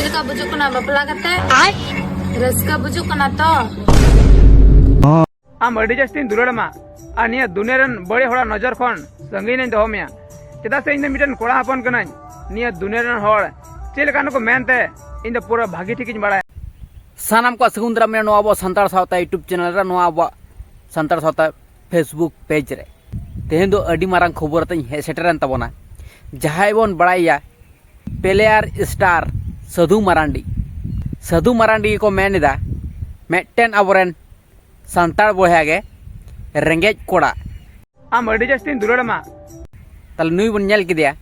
चिलका बुजुक कना बपला कते रस्का बुजुक कना तो आम अड़ी जास्ती दुलड़मा और निया दुनिया रन बड़े होड़ा नजर खन संगी ने दो मिया चेदा से इन मिटन कोड़ा हपन कना निया दुनिया रन होड़ चिलका नको मेनते इन पूरा भागी ठीक बड़ा सानाम को सगुंदरा में नो अब संतार सावता यूट्यूब चैनल रे नो अब संतार सावता फेसबुक पेज रे तेहें दो अडी मारंग खबर तई हे सेटरन तबोना जहाय बोन बड़ाइया प्लेयर स्टार साधु मरांडी को मेनदा मेटन अबरेन संतार बोया गे रेंगेज कोड़ा आम अड़ी जास्ती दुलड़मा तल नुई बन नेल किदिया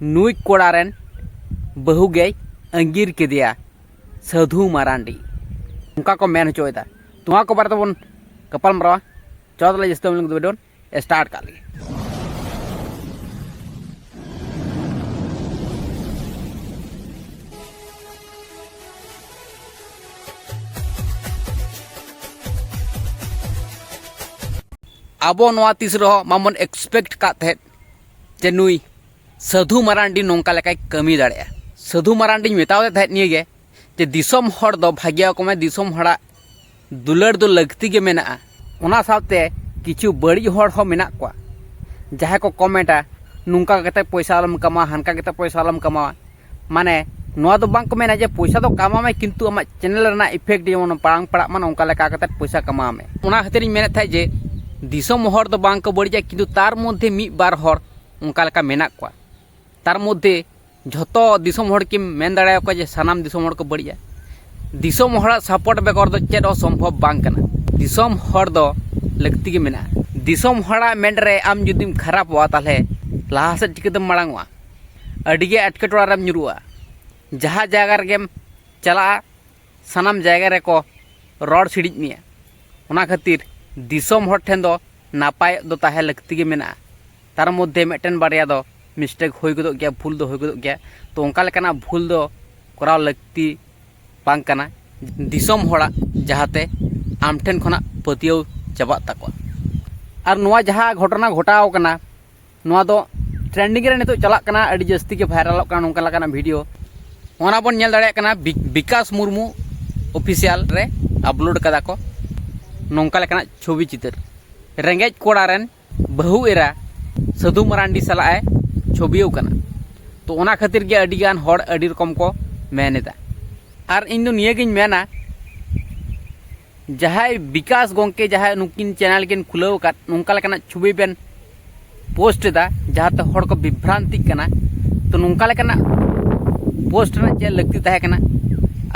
नुई कोड़ा रेन बहु गे अंगीर किदिया साधु मरांडी उनका को मेन होचोयदा तुआ को बार तबन कपाल मरवा चौदले जस्ते हम लोग दोन स्टार्ट कर लिए आबो नोआ तीस रहो मामन एक्सपेक्ट का थे जे नुई साधु मरांडी नोंका लेकाय कमी दाड़े साधु मरांडी मेताव थे निये गे जे दिसोम हड़ दो भाग्या को में दिसोम हड़ा दुलड़ दो लगती के मेना ओना सावते किछु बड़ी हड़ हो मेना को जहां को कमेंटा नुंका कते पैसा आलम कमा हानका कते पैसा आलम कमा माने नोआ दो बांक मेना जे पैसा दो कमा में किंतु अमा चैनल रना इफेक्ट जेमन पांग पड़ा मन ओंका लेका कते पैसा कमा में ओना खातिर मेने था जे दिसोम हड़ दो बांक बड़ी किंतु तार मध्य मी बार हड़ ओंका लेका मेना को तार मध्य झतो दिसोम हड़ की मेन दाड़ा को जे सानाम दिसोम हड़ को बढ़िया दिसोम हड़ सपोर्ट बेगर दो चेद संभव बांग कना दिसोम हड़ दो लगती के मेना दिसोम हड़ा मेन रे आम जुदिम खराब हुआ ताले लाहा से टिकतम मांगवा अडिगे अटकेटोड़ा रेम nyuruआ जहाँ जायगा रेगेम चला सानाम जायगा रे को रोड सिड़िज मिया ओना खातिर दिसोम हड़ ठेन दो नापाय दो ताहे लगती के मेना तार मध्य मेटन बारिया दो मिस्टेक होय गदो गया भूल दो होय गदो गया तो ओंका लेकाना भूल दो कराव लगती बांग कना दिसोम हड़ा जहाते आम ठेन खना पतियो चाबा तको और नोआ जहाँ घटना घटाव कना नोआ दो ट्रेंडिंग रे नितो चला कना अडी जस्ती के वायरल कना नोंका लकाना वीडियो ओना बन नेल दाड़े कना विकास मुर्मू ऑफिशियल रे अपलोड कदा को नोंका लकाना छवि चित्र रेंगेज कोड़ा रेन बहु एरा साधु मरांडी सलाए छबियो कना तो ओना खातिर गे अडी गान हड़ अडी रकम को मेनेदा और इन दो निये गिन मेना जहां विकास गोंके जहां नुकिन चैनल किन खुलाव का नोंका लेकाना छवि बेन पोस्ट दा जहां ते हड़ को विभ्रांति कना तो नोंका लेकाना पोस्ट ना चे लगती तहे कना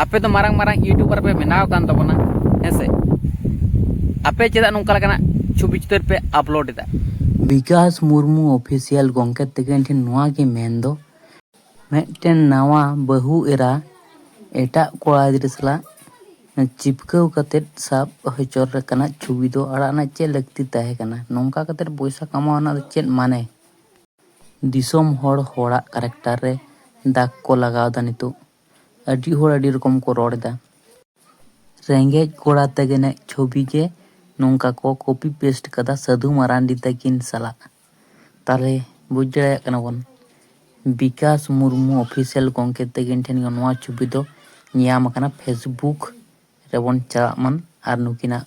आपे तो मारंग मारंग यूट्यूबर पे बनाव कान तबना हेसे आपे चेदा नोंका लेकाना छवि चित्र पे अपलोड दा विकास मुर्मू ऑफिशियल गोंके तेगेन ठेन नोआ के मेन दो मेटन नावा बहु एरा एटा कोड़ा दिरसला चिपकाव कते साब हचर रकना छवि दो अड़ाना चे लगती तहे कना नोंका कते पैसा कमावना चे माने दिसोम हड़ होड़ा करेक्टर रे दाग को लगाव दा नितो अडी होड़ अडी रकम को रोड़ दा रेंगेज कोड़ा तगेने छवि के नोंका को कॉपी पेस्ट कदा साधु मरांडी तकिन सला ताले बुझ दाड़े कना बन विकास मुर्मू ऑफिशियल गोंके तगिन ठेन नोआ छवि दो नियाम कना फेसबुक रेबन चामन और नुकिना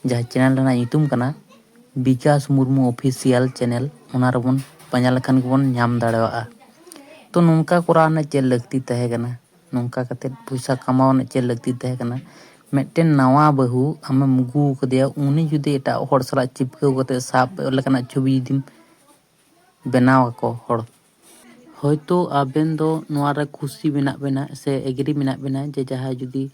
जहाँ चैनल रना यूट्यूब कना विकास मुर्मू ऑफिशियल चैनल ओना रेबन पांजा लेखान बन नाम दाड़ेवा तो नोंका कोराना चे लगती तहे कना नोंका कते पैसा कमावना चे लगती तहे कना मेटन नवा बहु आम मुगु कदिया उनी जुदी एटा हड़ सला चिपकाव कते साब लेकाना छवि दिम बनाव को हड़ होयतो आबेन दो नोआ रे खुशी मेना बेना से एग्री मेना बेना जे जहाँ जुदी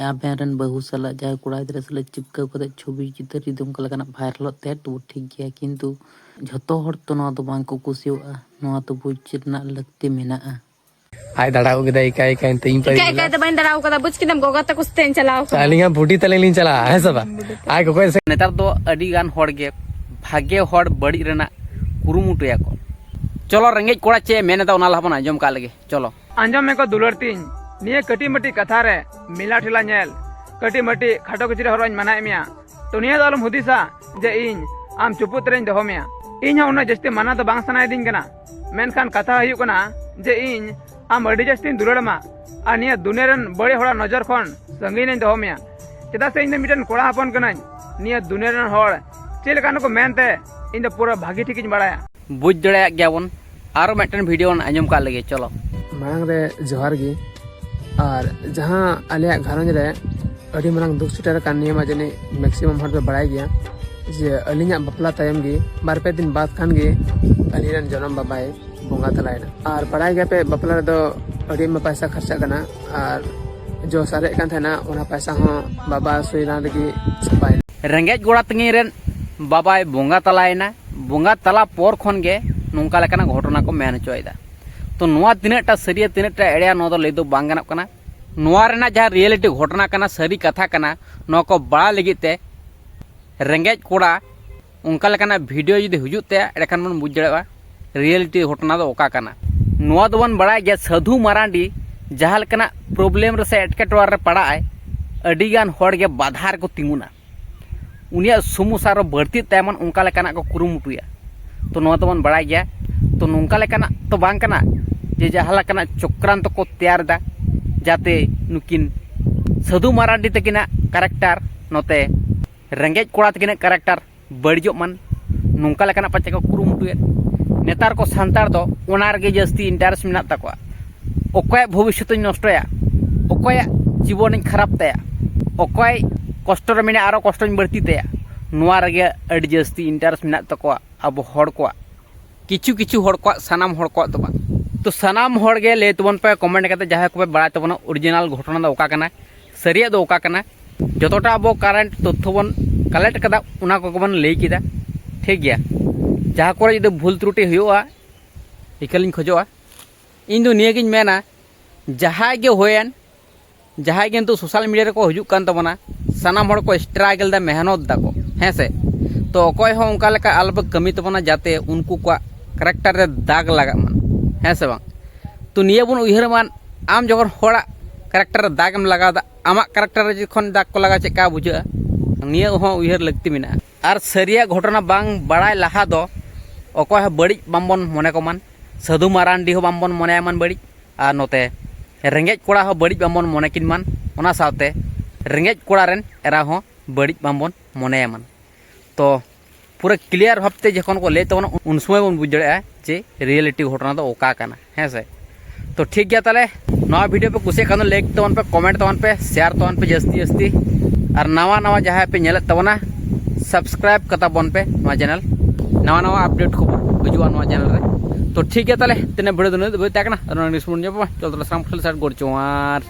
आबेन रन बहु सला जहाँ कोड़ा इधर सला चिपकाव कते छवि चित्र जुदी उनका लेकाना वायरल ते तो ठीक गया किंतु झतो हड़ तो नोआ दो बांग को खुशियोआ नोआ तो बुझ चिरना लगते मेना आय दड़ाओ के दाई काय काय तीन पर काय काय तो बन दराव कदा बुझ किदम गोगा तक उस्तेन चलाओ सालिंगा बूटी तलेलिन चला है सब आय को कैसे नेतार दो अडी गान हड़ गे भाग्य हड़ बड़ी रेना कुरुमुटुया को चलो रेंगेज कोड़ा चे मेने दा ओना लाबना जम का लगे चलो अंजम में को दुलड़तीन निये कटी मटी कथा रे मिला ठेला नेल कटी मटी खाटो किचरे हरवाñ मनाय मिया तो निये दालम हुदिसा जे इन आम चुपुत रेन दहो मिया इन हा उना जस्ती मना तो बांग सनाय दिन कना मेनखान कथा हयु कना जे इन आम अड़ी जास्ती दुलाड़मा और निया दुनिया रन बड़े होड़ा नजर खन संगीन दो मेया चेदा से इन मिटन कोड़ा हपन कनाई निया दुनिया रन होड़ चेल कानो को मेनते इन पूरा भागी ठीक बड़ाया बुझ दड़े गयाबन और मिटन वीडियो आंजम का लगे चलो मांग रे जोहार गी और जहाँ आलिया घरंज रे अड़ी मांग दुख छुटेर कान नियमा जने मैक्सिमम हर पे बड़ाई गया जे अलिया बपला तायम गी बार पे दिन बाद खान गे अलिरन जन्म बाबाए बोंगा तलायना और बड़ाई गया पे बपला रे दो अड़ी में पैसा खर्चा करना और जो सारे कान थाना ओना पैसा हो बाबा सुइना लगी छपाई रेंगेज गोड़ा तंगी रेन बाबाय बोंगा तलायना बोंगा तला पोर खन गे नोंका लेकाना घटना को मेन चोयदा तो नोआ तिनटा सरिया तिनटा एड़िया नो दो ले दो बांग गानोग कना नोआ रेना जहाँ रियलिटी घटना कना सरी कथा कना नो को बड़ा लगी ते रेंगेज कोड़ा उनका लेकाना वीडियो जुदी हुजुत ते एड़ेखान बन बुझ दड़ेवा रियलिटी घटना दो ओका कना नोआ दो बन बड़ा गया साधु मारांडी जहाँ लेकाना प्रॉब्लम रे से एटकेटोड़ा रे पड़ा आय अडिगान होड़ गे बाधार को तिंगुना उनिया समस्या रो बढ़ती तयमन उनका लेकाना को कुरुमुटुया तो नोआ दो बन बड़ा गया तो नोंका लेकाना तो बांग कना जे जहाँ लेकाना चक्रांत को तैयार दा जाते नुकिन साधु मारांडी तकिना कैरेक्टर नोते रेंगेज कोड़ा तकिना कैरेक्टर बड़िजो मन नोंका लेकाना पाचे को कुरुमुटुए नेतार को सांतार दो ओनार गे जस्ती इंटरेस्ट मेना तकवा ओकय भविष्य नष्टया ओकय जीवन खराब तया ओकय कष्ट रे मेने आरो कष्ट बढ़ती तया नोआ रे अड़ी जस्ती इंटरेस्ट मेना तकवा अब हड़ को किचु किचु हड़ को सानाम हड़ को तो तो सानाम हड़ गे ले तबन पे कमेंट करते जहाँ को पे बड़ा तबन ओरिजिनल घटना दो ओका कना सरिया दो ओका कना जतोटा अब कारेंट तथ्य बन कलेक्ट कदा उना को बन लई किदा ठीक गया जहाँ को जदि भूल त्रुटि हुआ इकलिन खोजोआ इन दो निया गिन मेना जहाँ गे होयन जहाँ गे तो सोशल मीडिया रे को हजु कान तबना सानाम हड़ को स्ट्रगल दा मेहनत दा को हैं से तो अकय हो उनका लेका अलब कमी तबना जाते उनको को कैरेक्टर रे दाग लगा मन है से बांग तो निया बन उहर मान आम जखन होड़ा कैरेक्टर दाग एम लगा दा आमा कैरेक्टर जखन दाग को लगा चेका बुझा निया हो उहर लगती मेना और सरिया घटना बांग बड़ाय लहा दो अकय बड़ी बामबन मने को मान साधु मारांडी हो बामबन मने मन बड़ी आ नोते रेंगेज कोड़ा हो बड़ी बामबन मने किन मान ओना साथे रेंगेज कोड़ा रेन एरा हो बड़ी बामबन मने मन तो पूरा क्लियर भावते जखन को ले तबन उन समय बन बुझ दड़े जे रियलिटी घटना तो ओका कना है से तो ठीक गया ताले नवा वीडियो पे कुछ खान लाइक तबन पे कमेंट तबन पे शेयर तबन पे जस्ती जस्ती और नवा नवा जहाँ पे नेल तबना सब्सक्राइब कता बन पे नवा चैनल नवा नवा अपडेट खबर हजुआ नवा चैनल रे तो ठीक गया ताले तेने वीडियो दने तकना चल तले साम खल साइड गोर चोआर